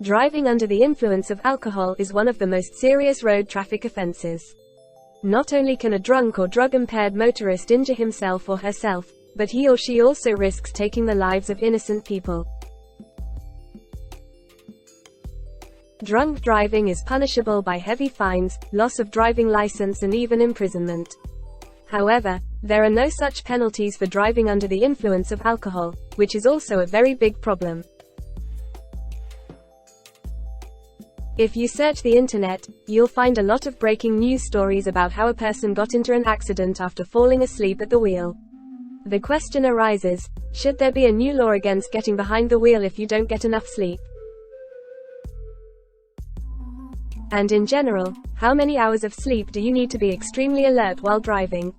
Driving under the influence of alcohol is one of the most serious road traffic offenses. Not only can a drunk or drug-impaired motorist injure himself or herself, but he or she also risks taking the lives of innocent people. Drunk driving is punishable by heavy fines, loss of driving license and even imprisonment. However, there are no such penalties for driving under the influence of alcohol, which is also a very big problem. If you search the internet, you'll find a lot of breaking news stories about how a person got into an accident after falling asleep at the wheel. The question arises, should there be a new law against getting behind the wheel if you don't get enough sleep? And in general, how many hours of sleep do you need to be extremely alert while driving?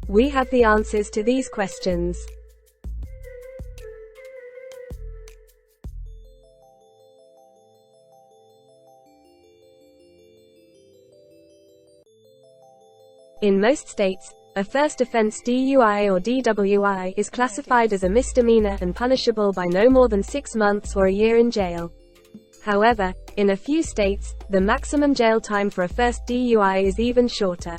We have the answers to these questions. In most states, a first offense DUI or DWI is classified as a misdemeanor and punishable by no more than 6 months or a year in jail. However, in a few states, the maximum jail time for a first DUI is even shorter.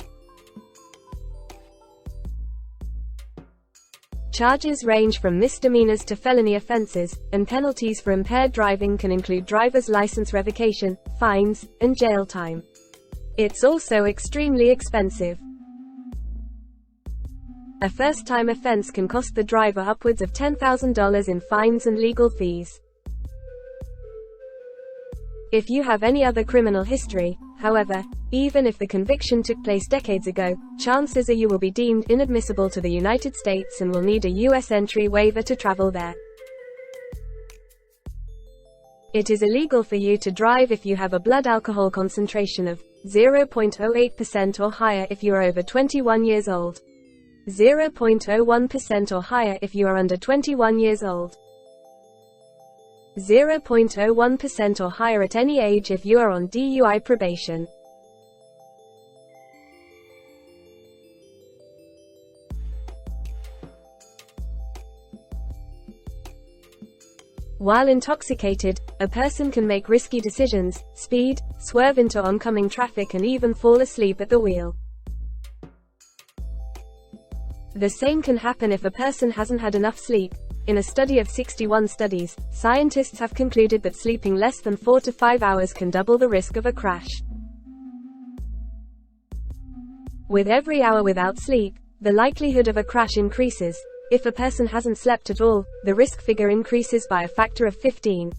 Charges range from misdemeanors to felony offenses, and penalties for impaired driving can include driver's license revocation, fines, and jail time. It's also extremely expensive. A first-time offense can cost the driver upwards of $10,000 in fines and legal fees. If you have any other criminal history, however, even if the conviction took place decades ago, chances are you will be deemed inadmissible to the United States and will need a U.S. entry waiver to travel there. It is illegal for you to drive if you have a blood alcohol concentration of 0.08% or higher if you are over 21 years old. 0.01% or higher if you are under 21 years old. 0.01% or higher at any age if you are on DUI probation. While intoxicated, a person can make risky decisions, speed, swerve into oncoming traffic and even fall asleep at the wheel. The same can happen if a person hasn't had enough sleep. In a study of 61 studies, scientists have concluded that sleeping less than 4 to 5 hours can double the risk of a crash. With every hour without sleep, the likelihood of a crash increases. If a person hasn't slept at all, the risk figure increases by a factor of 15.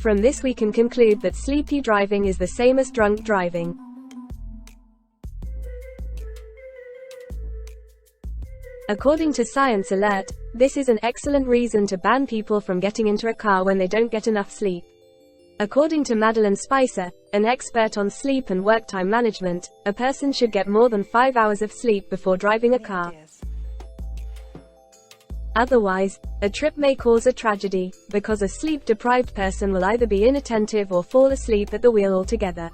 From this we can conclude that sleepy driving is the same as drunk driving. According to Science Alert, this is an excellent reason to ban people from getting into a car when they don't get enough sleep. According to Madeline Spicer, an expert on sleep and work time management, a person should get more than 5 hours of sleep before driving a car. Otherwise, a trip may cause a tragedy, because a sleep-deprived person will either be inattentive or fall asleep at the wheel altogether.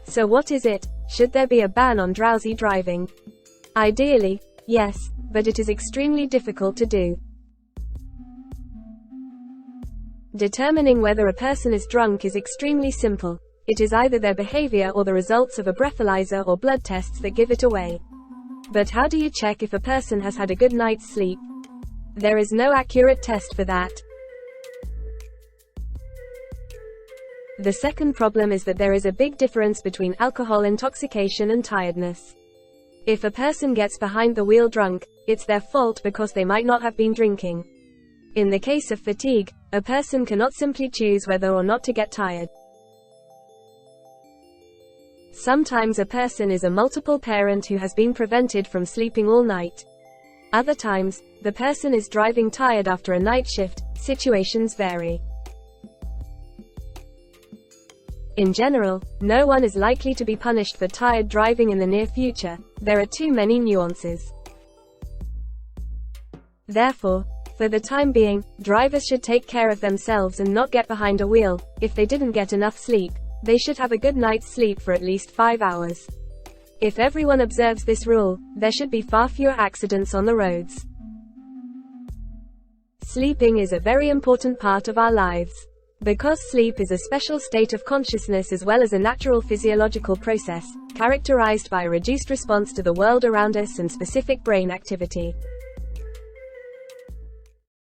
So what is it? Should there be a ban on drowsy driving? Ideally, yes, but it is extremely difficult to do. Determining whether a person is drunk is extremely simple. It is either their behavior or the results of a breathalyzer or blood tests that give it away. But how do you check if a person has had a good night's sleep? There is no accurate test for that. The second problem is that there is a big difference between alcohol intoxication and tiredness. If a person gets behind the wheel drunk, it's their fault because they might not have been drinking. In the case of fatigue, a person cannot simply choose whether or not to get tired. Sometimes a person is a multiple parent who has been prevented from sleeping all night. Other times, the person is driving tired after a night shift. Situations vary. In general, no one is likely to be punished for tired driving in the near future. There are too many nuances. Therefore, for the time being, drivers should take care of themselves and not get behind a wheel. If they didn't get enough sleep, they should have a good night's sleep for at least 5 hours. If everyone observes this rule, there should be far fewer accidents on the roads. Sleeping is a very important part of our lives. Because sleep is a special state of consciousness as well as a natural physiological process, characterized by a reduced response to the world around us and specific brain activity.